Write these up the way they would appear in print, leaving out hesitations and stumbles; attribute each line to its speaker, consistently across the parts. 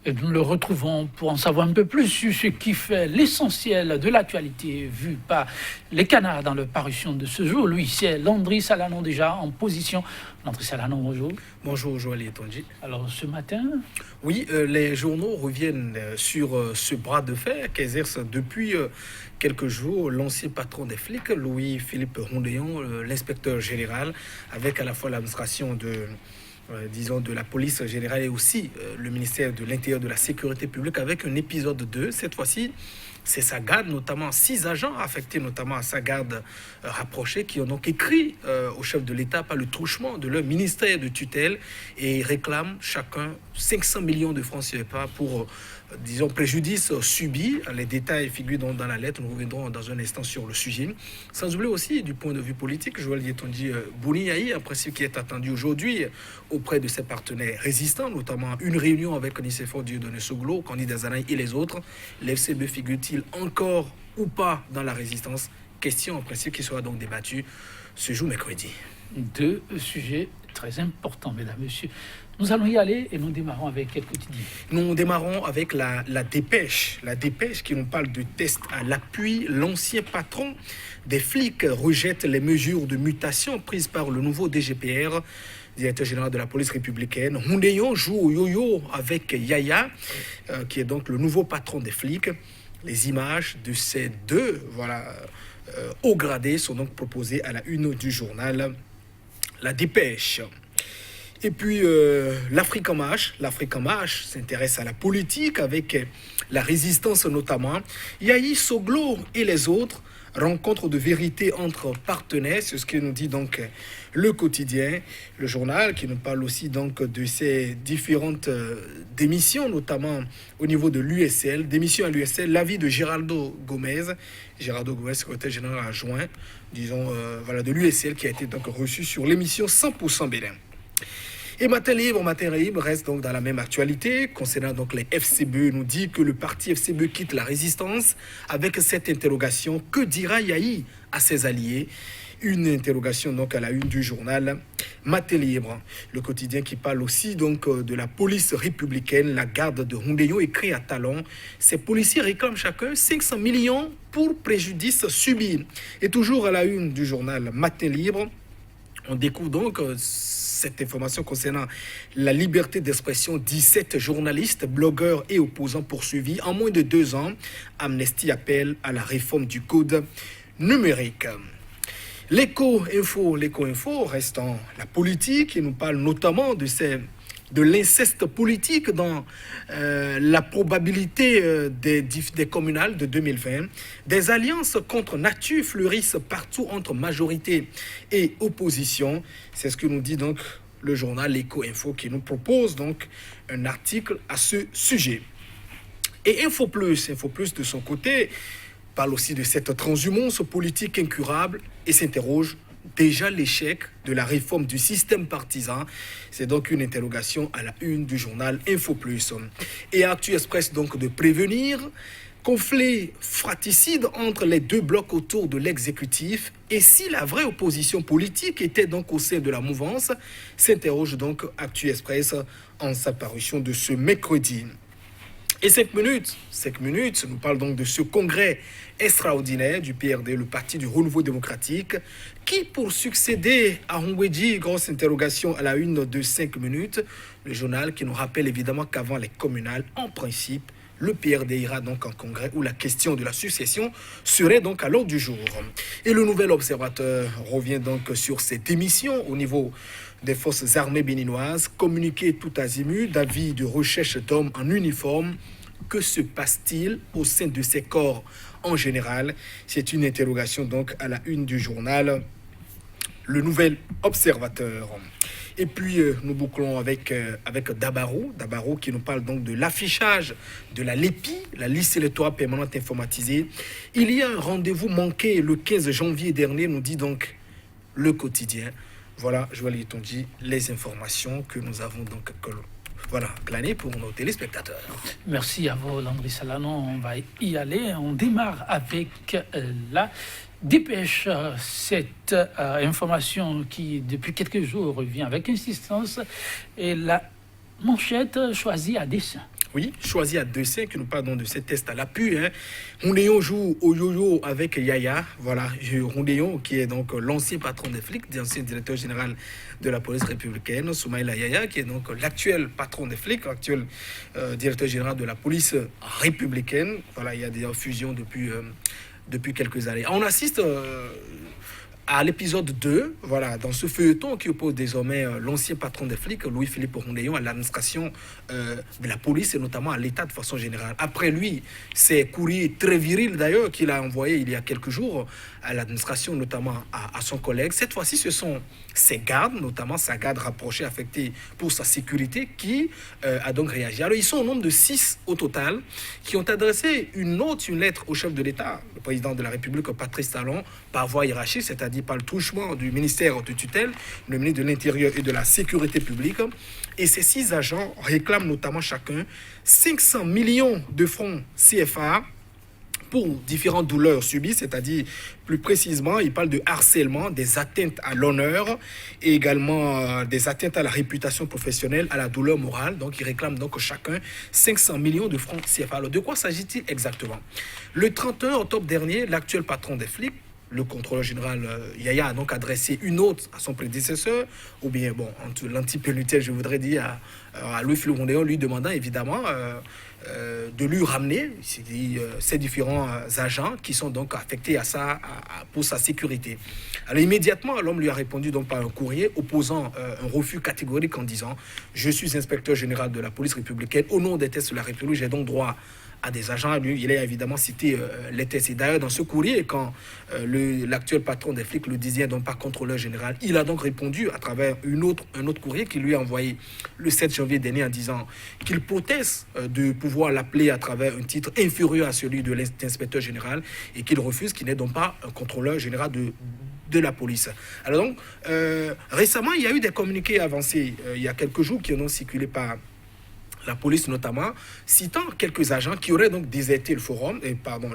Speaker 1: Et nous le retrouvons pour en savoir un peu plus sur ce qui fait l'essentiel de l'actualité vue par les canards dans leur parution de ce jour. Lui, c'est Landry Salanon déjà en position. Landry Salanon, bonjour.
Speaker 2: Bonjour Joël et Tonji.
Speaker 1: Alors ce matin...
Speaker 2: Oui, les journaux reviennent sur ce bras de fer qu'exerce depuis quelques jours l'ancien patron des flics, Louis-Philippe Rondéon, l'inspecteur général, avec à la fois l'administration de la police générale et aussi le ministère de l'Intérieur de la Sécurité publique avec un épisode 2. Cette fois-ci, c'est sa garde, notamment 6 agents affectés notamment à sa garde rapprochée qui ont donc écrit au chef de l'État par le truchement de leur ministère de tutelle et réclament chacun 500 millions de francs CFA pour préjudice subi. Les détails figurent donc dans la lettre. Nous reviendrons dans un instant sur le sujet. Sans oublier aussi, du point de vue politique, Joël Yetonji Bouni, un principe qui est attendu aujourd'hui auprès de ses partenaires résistants, notamment une réunion avec Nicéphore Dieudonné Soglo, candidat Zanaï et les autres. L'FCB figure-t-il encore ou pas dans la résistance? Question en principe qui sera donc débattue ce jour mercredi.
Speaker 1: 2 sujets très importants, mesdames, messieurs. Nous allons y aller et nous démarrons avec quel quotidien?
Speaker 2: Nous démarrons avec la dépêche. La dépêche qui nous parle de tests à l'appui. L'ancien patron des flics rejette les mesures de mutation prises par le nouveau DGPR, directeur général de la police républicaine. Rondéon joue au yo-yo avec Yaya, qui est donc le nouveau patron des flics. Les images de ces deux hauts gradés sont donc proposées à la une du journal La Dépêche. Et puis l'Afrique en marche. L'Afrique en marche s'intéresse à la politique avec la résistance notamment. Yahi Soglo et les autres, rencontre de vérité entre partenaires, c'est ce que nous dit donc le quotidien, le journal qui nous parle aussi donc de ces différentes démissions, notamment au niveau de l'USL, démission à l'USL, l'avis de Geraldo Gomez, secrétaire général adjoint, de l'USL qui a été donc reçu sur l'émission 100% Bénin. Et Matin Libre reste donc dans la même actualité. Concernant donc les FCBE, nous dit que le parti FCBE quitte la résistance avec cette interrogation. Que dira Yahi à ses alliés? Une interrogation donc à la une du journal Matin Libre. Le quotidien qui parle aussi donc de la police républicaine, la garde de Rondéon écrit à talons. Ces policiers réclament chacun 500 millions pour préjudice subi. Et toujours à la une du journal Matin Libre, on découvre donc cette information concernant la liberté d'expression. 17 journalistes, blogueurs et opposants poursuivis en moins de 2 ans. Amnesty appelle à la réforme du code numérique. L'éco-info restant la politique et nous parle notamment de l'inceste politique dans la probabilité des communales de 2020. Des alliances contre nature fleurissent partout entre majorité et opposition. C'est ce que nous dit donc le journal L'éco-info qui nous propose donc un article à ce sujet. Et Info Plus de son côté parle aussi de cette transhumance politique incurable et s'interroge déjà l'échec de la réforme du système partisan. C'est donc une interrogation à la une du journal Info Plus. Et Actu Express donc de prévenir conflit fratricide entre les 2 blocs autour de l'exécutif. Et si la vraie opposition politique était donc au sein de la mouvance, s'interroge donc Actu Express en sa parution de ce mercredi. Et 5 minutes, nous parle donc de ce congrès extraordinaire du PRD, le Parti du Renouveau démocratique, qui pour succéder à Hongweji, grosse interrogation à la une de 5 minutes, le journal qui nous rappelle évidemment qu'avant les communales, en principe, le PRD ira donc en congrès où la question de la succession serait donc à l'ordre du jour. Et le Nouvel Observateur revient donc sur ces démissions au niveau des forces armées béninoises, communiqué tout azimut d'avis de recherche d'hommes en uniforme. Que se passe-t-il au sein de ces corps en général? C'est une interrogation donc à la une du journal Le Nouvel Observateur. Et puis nous bouclons avec Dabaro qui nous parle donc de l'affichage de la LEPI, la liste électorale permanente informatisée. Il y a un rendez-vous manqué le 15 janvier dernier, nous dit donc le quotidien. Voilà, Joël Yetonji, les informations que nous avons donc glanées pour nos téléspectateurs.
Speaker 1: Merci à vous, Landry Salanon. On va y aller. On démarre avec la Dépêche. Cette information qui, depuis quelques jours, revient avec insistance. Et la manchette choisie à dessein.
Speaker 2: Oui, choisi à 2-5, que nous parlons de ces tests à l'appui. Roundéon joue au yo-yo avec Yaya. Voilà, Roundéon, qui est donc l'ancien patron des flics, l'ancien directeur général de la police républicaine, Soumaïla Yaya, qui est donc l'actuel patron des flics, l'actuel directeur général de la police républicaine. Voilà, il y a des fusions depuis quelques années. On assiste à l'épisode 2, voilà, dans ce feuilleton qui oppose désormais l'ancien patron des flics, Louis-Philippe Roundéon, à l'administration de la police et notamment à l'État de façon générale. Après lui, c'est courrier très viril d'ailleurs qu'il a envoyé il y a quelques jours à l'administration, notamment à son collègue. Cette fois-ci, ce sont ses gardes, notamment sa garde rapprochée affectée pour sa sécurité, qui a donc réagi. Alors, ils sont au nombre de 6 au total qui ont adressé une lettre au chef de l'État, le président de la République, Patrice Talon, par voie hiérarchique, c'est-à-dire par le truchement du ministère de tutelle, le ministre de l'Intérieur et de la Sécurité publique. Et ces 6 agents réclament notamment chacun 500 millions de francs CFA pour différentes douleurs subies, c'est-à-dire plus précisément, il parle de harcèlement, des atteintes à l'honneur et également des atteintes à la réputation professionnelle, à la douleur morale. Donc, il réclame donc chacun 500 millions de francs CFA. Alors, de quoi s'agit-il exactement? Le 31 octobre dernier, l'actuel patron des flics, le contrôleur général Yaya, a donc adressé une note à son prédécesseur, ou bien, bon, l'antipénitentiaire, je voudrais dire, à Louis-Philippe Roundéon, lui demandant évidemment de lui ramener ces différents agents qui sont donc affectés à ça pour sa sécurité. Alors immédiatement, l'homme lui a répondu donc par un courrier opposant un refus catégorique en disant « Je suis inspecteur général de la police républicaine. Au nom des tests de la République, j'ai donc droit à des agents. » Lui, il a évidemment cité les tests. Et d'ailleurs, dans ce courrier, quand l'actuel patron des flics le disait donc par contrôleur général, il a donc répondu à travers un autre courrier qu'il lui a envoyé le 7 janvier dernier en disant qu'il proteste de pouvoir l'appeler à travers un titre inférieur à celui de l'inspecteur général et qu'il refuse qu'il n'est donc pas un contrôleur général de la police. Alors donc, récemment, il y a eu des communiqués avancés il y a quelques jours qui ont circulé par la police notamment, citant quelques agents qui auraient donc déserté le forum,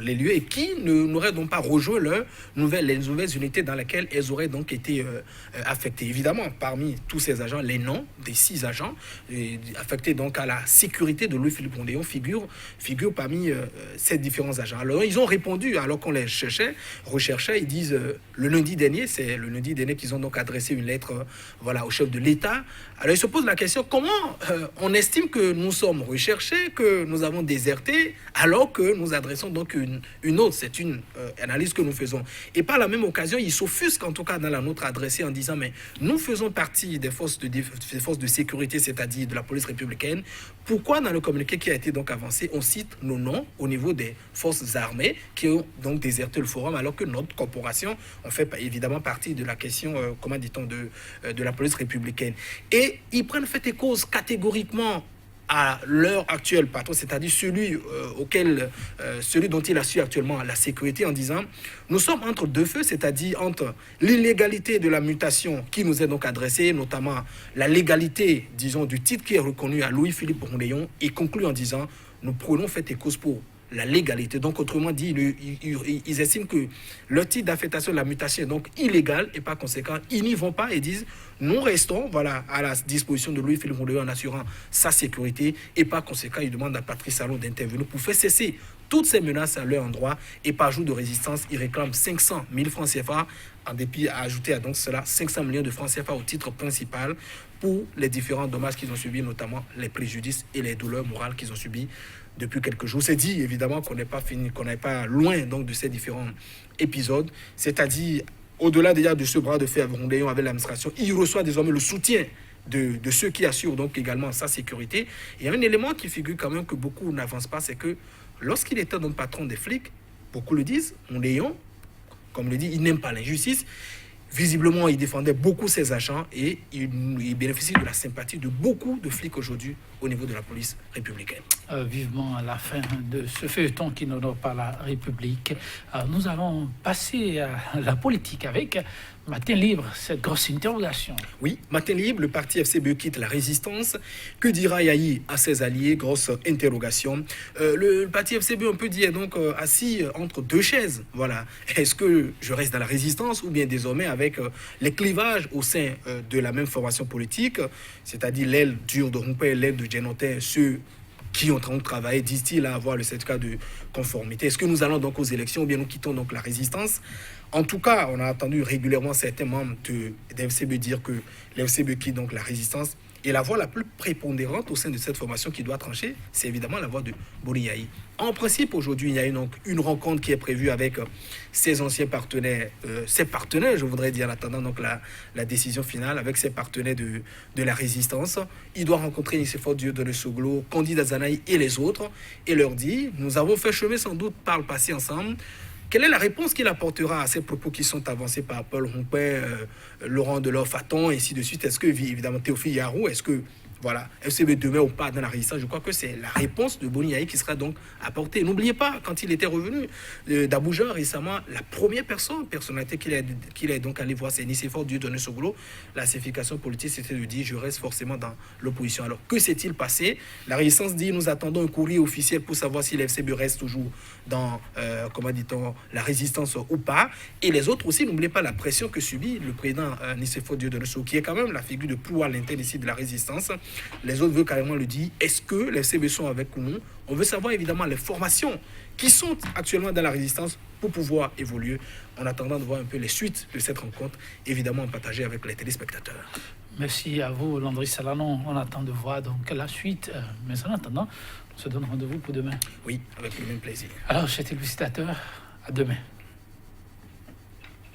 Speaker 2: les lieux, et qui n'auraient donc pas rejoint les nouvelles unités dans lesquelles elles auraient donc été affectées. Évidemment, parmi tous ces agents, les noms des 6 agents affectés donc à la sécurité de Louis-Philippe Roundéon figurent parmi ces différents agents. Alors, ils ont répondu, alors qu'on les recherchait, ils disent le lundi dernier, c'est le lundi dernier qu'ils ont donc adressé une lettre au chef de l'État. Alors, ils se posent la question, comment on estime que nous sommes recherchés, que nous avons déserté, alors que nous adressons donc une autre. C'est une analyse que nous faisons. Et par la même occasion, ils s'offusquent, en tout cas dans la nôtre adressée, en disant, mais nous faisons partie des forces de sécurité, c'est-à-dire de la police républicaine. Pourquoi dans le communiqué qui a été donc avancé, on cite nos noms au niveau des forces armées qui ont donc déserté le forum, alors que notre corporation, on fait évidemment partie de la question, comment dit-on, de la police républicaine. Et ils prennent fait et cause catégoriquement à leur actuel patron, c'est-à-dire celui dont il assure actuellement la sécurité, en disant nous sommes entre deux feux, c'est-à-dire entre l'illégalité de la mutation qui nous est donc adressée, notamment la légalité, disons, du titre qui est reconnu à Louis-Philippe Roundéon, et conclut en disant nous prenons fait et cause pour la légalité. Donc, autrement dit, ils estiment que le titre d'affectation de la mutation est donc illégal et par conséquent, ils n'y vont pas et disent nous restons à la disposition de Louis-Philippe Roundéon en assurant sa sécurité et par conséquent, ils demandent à Patrice Talon d'intervenir pour faire cesser toutes ces menaces à leur endroit et par jour de résistance, ils réclament 500 000 francs CFA, en dépit à ajouter à donc cela 500 millions de francs CFA au titre principal pour les différents dommages qu'ils ont subis, notamment les préjudices et les douleurs morales qu'ils ont subis depuis quelques jours. C'est dit évidemment qu'on n'est pas loin donc de ces différents épisodes, c'est-à-dire au-delà déjà de ce bras de fer Roundéon avec l'administration, il reçoit désormais le soutien de ceux qui assurent donc également sa sécurité. Et il y a un élément qui figure quand même que beaucoup n'avancent pas, c'est que lorsqu'il était donc patron des flics, beaucoup le disent, Roundéon, comme le dit, il n'aime pas l'injustice. Visiblement, il défendait beaucoup ses agents et il bénéficie de la sympathie de beaucoup de flics aujourd'hui au niveau de la police républicaine.
Speaker 1: Vivement à la fin de ce feuilleton qui n'honore pas la République, nous allons passer à la politique avec Matin Libre, cette grosse interrogation.
Speaker 2: Oui, Matin Libre, le parti FCBE quitte la résistance. Que dira Yahi à ses alliés? Grosse interrogation. Le parti FCBE, on peut dire, donc assis entre deux chaises. Voilà. Est-ce que je reste dans la résistance ou bien désormais avec les clivages au sein de la même formation politique, c'est-à-dire l'aile dure de Rumpé et l'aile de Djenotin, ceux qui ont en train de travailler, disent-ils, à avoir le certificat de conformité. Est-ce que nous allons donc aux élections ou bien nous quittons donc la résistance? En tout cas, on a entendu régulièrement certains membres de l'FCB dire que l'FCB quitte donc la résistance. Et la voix la plus prépondérante au sein de cette formation qui doit trancher, c'est évidemment la voix de Boni Yayi. En principe, aujourd'hui, il y a donc une rencontre qui est prévue avec ses anciens partenaires, je voudrais dire, en attendant donc la décision finale, avec ses partenaires de la résistance. Il doit rencontrer Nicéphore Dieudonné Soglo, Candide Azanaï et les autres, et leur dit, nous avons fait chemin sans doute par le passé ensemble. Quelle est la réponse qu'il apportera à ces propos qui sont avancés par Paul Rompin, Laurent Delors-Faton, et ainsi de suite? Est-ce que, évidemment, Théophile Yarou, est-ce que, voilà, FCB demeure ou pas dans la résistance? Je crois que c'est la réponse de Boni Yayi qui sera donc apportée. N'oubliez pas, quand il était revenu d'Abuja récemment, la première personnalité qu'il est donc allé voir, c'est Nicéphore Dieudonné Soglo. La signification politique, c'était de dire, je reste forcément dans l'opposition. Alors, que s'est-il passé? La résistance dit, nous attendons un courrier officiel pour savoir si l'FCB reste toujours dans, comment dit-on, la résistance ou pas. Et les autres aussi, n'oubliez pas la pression que subit le président Nicéphore Dieudonné Soglo, qui est quand même la figure de pouvoir à l'intérieur ici de la résistance. Les autres veulent carrément le dire. Est-ce que les FCB sont avec nous? On veut savoir évidemment les formations qui sont actuellement dans la résistance pour pouvoir évoluer, en attendant de voir un peu les suites de cette rencontre, évidemment partagée avec les téléspectateurs.
Speaker 1: Merci à vous, Landry Salanon. On attend de voir donc la suite. Mais en attendant, on se donne rendez-vous pour demain.
Speaker 2: Oui, avec le même plaisir.
Speaker 1: Alors, chers téléspectateurs, à demain.